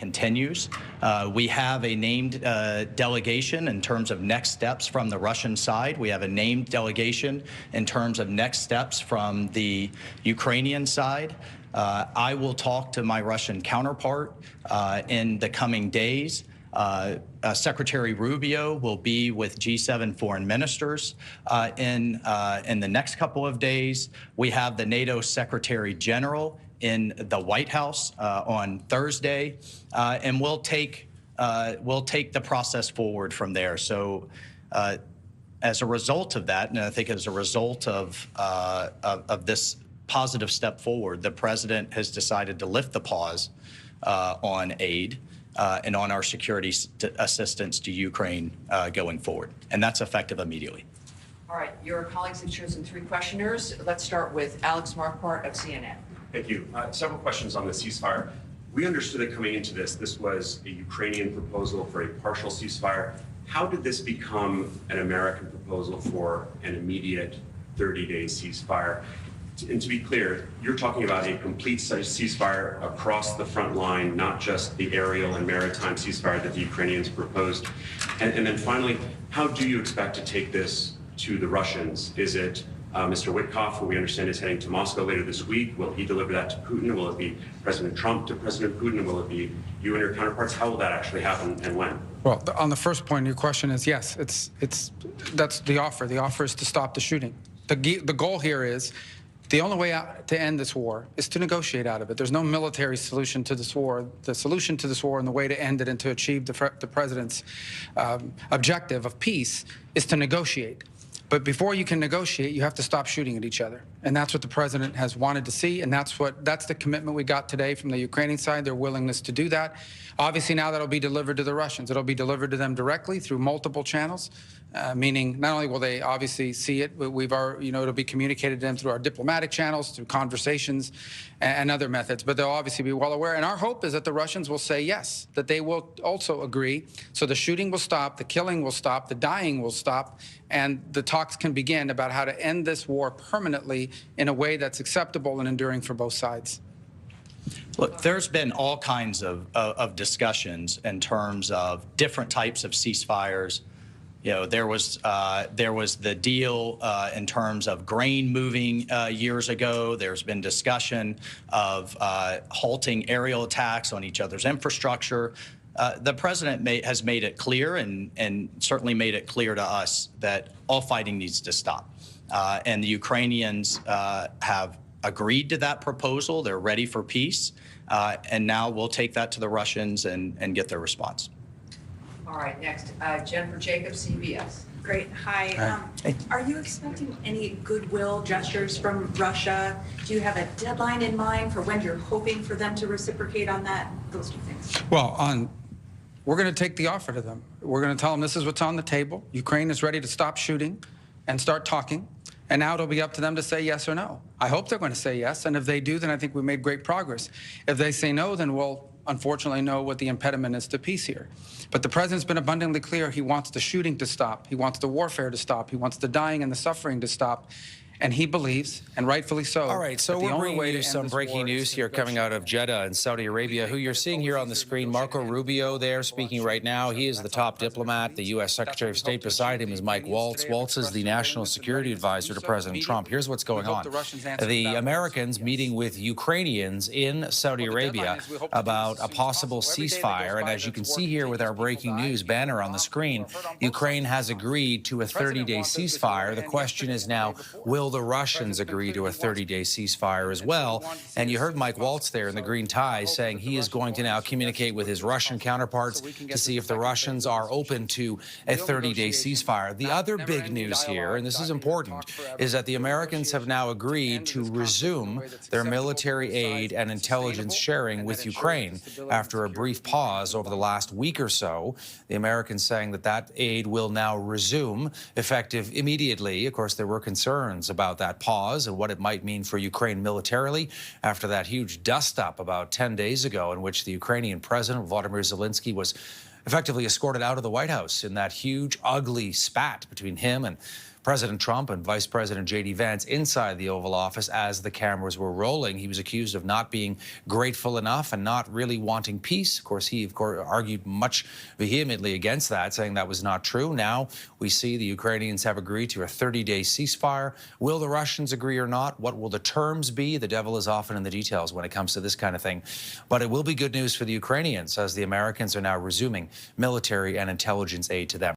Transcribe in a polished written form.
continues. We have a named delegation in terms of next steps from the Russian side. We have a named delegation in terms of next steps from the Ukrainian side. I will talk to my Russian counterpart in the coming days. Secretary Rubio will be with G7 foreign ministers in the next couple of days. We have the NATO Secretary General in the White House on Thursday, and we'll take the process forward from there. So, as a result of that, and I think as a result of this positive step forward, the president has decided to lift the pause on aid and on our security assistance to Ukraine going forward, and that's effective immediately. All right, your colleagues have chosen 3 questioners. Let's start with Alex Marquardt of CNN. Thank you. Several questions on the ceasefire. We understood that coming into this was a Ukrainian proposal for a partial ceasefire. How did this become an American proposal for an immediate 30-day ceasefire? And to be clear, you're talking about a complete ceasefire across the front line, not just the aerial and maritime ceasefire that the Ukrainians proposed. And then finally, how do you expect to take this to the Russians? Is it Mr. Witkoff, who we understand is heading to Moscow later this week? Will he deliver that to Putin? Will it be President Trump to President Putin? Will it be you and your counterparts? How will that actually happen and when? Well, on the first point, your question is yes. That's the offer. The offer is to stop the shooting. The goal here is the only way out to end this war is to negotiate out of it. There's no military solution to this war. The solution to this war and the way to end it and to achieve the president's objective of peace is to negotiate. But before you can negotiate, you have to stop shooting at each other. And that's what the president has wanted to see, and that's the commitment we got today from the Ukrainian side, their willingness to do that. Obviously, now that'll be delivered to the Russians. It'll be delivered to them directly through multiple channels, meaning not only will they obviously see it, but it'll be communicated to them through our diplomatic channels, through conversations and other methods, but they'll obviously be well aware. And our hope is that the Russians will say yes, that they will also agree. So the shooting will stop, the killing will stop, the dying will stop, and the talks can begin about how to end this war permanently in a way that's acceptable and enduring for both sides. Look, there's been all kinds of discussions in terms of different types of ceasefires. You know, there was the deal in terms of grain moving years ago. There's been discussion of halting aerial attacks on each other's infrastructure. The president has made it clear and certainly made it clear to us that all fighting needs to stop. And the Ukrainians have agreed to that proposal. They're ready for peace. And now we'll take that to the Russians and get their response. All right, next, Jennifer Jacobs, CBS. Great. Hi. Are you expecting any goodwill gestures from Russia? Do you have a deadline in mind for when you're hoping for them to reciprocate on that? Those 2 things. Well, we're going to take the offer to them. We're going to tell them this is what's on the table. Ukraine is ready to stop shooting and start talking. And now it'll be up to them to say yes or no. I hope they're going to say yes. And if they do, then I think we made great progress. If they say no, then we'll unfortunately know what the impediment is to peace here. But the president's been abundantly clear. He wants the shooting to stop. He wants the warfare to stop. He wants the dying and the suffering to stop. And he believes, and rightfully so. All right, so we're bringing you some breaking news here coming out of Jeddah in Saudi Arabia, who you're seeing here on the screen. Marco Rubio there speaking right now. He is the top diplomat. The U.S. Secretary of State beside him is Mike Waltz. Waltz is the national security advisor to President Trump. Here's what's going on. The Americans meeting with Ukrainians in Saudi Arabia about a possible ceasefire. And as you can see here with our breaking news banner on the screen, Ukraine has agreed to a 30-day ceasefire. The question is now, will the Russians agree to a 30-day ceasefire as well? And you heard Mike Waltz there in the green tie saying he is going to now communicate with his Russian counterparts to see if the Russians are open to a 30-day ceasefire. The other big news here, and this is important, is that the Americans have now agreed to resume their military aid and intelligence sharing with Ukraine after a brief pause over the last week or so. The Americans saying that aid will now resume effective immediately. Of course, there were concerns about that pause and what it might mean for Ukraine militarily after that huge dust-up about 10 days ago in which the Ukrainian president, Volodymyr Zelensky, was effectively escorted out of the White House in that huge, ugly spat between him and President Trump and Vice President J.D. Vance inside the Oval Office as the cameras were rolling. He was accused of not being grateful enough and not really wanting peace. Of course, he argued much vehemently against that, saying that was not true. Now we see the Ukrainians have agreed to a 30-day ceasefire. Will the Russians agree or not? What will the terms be? The devil is often in the details when it comes to this kind of thing. But it will be good news for the Ukrainians, as the Americans are now resuming military and intelligence aid to them.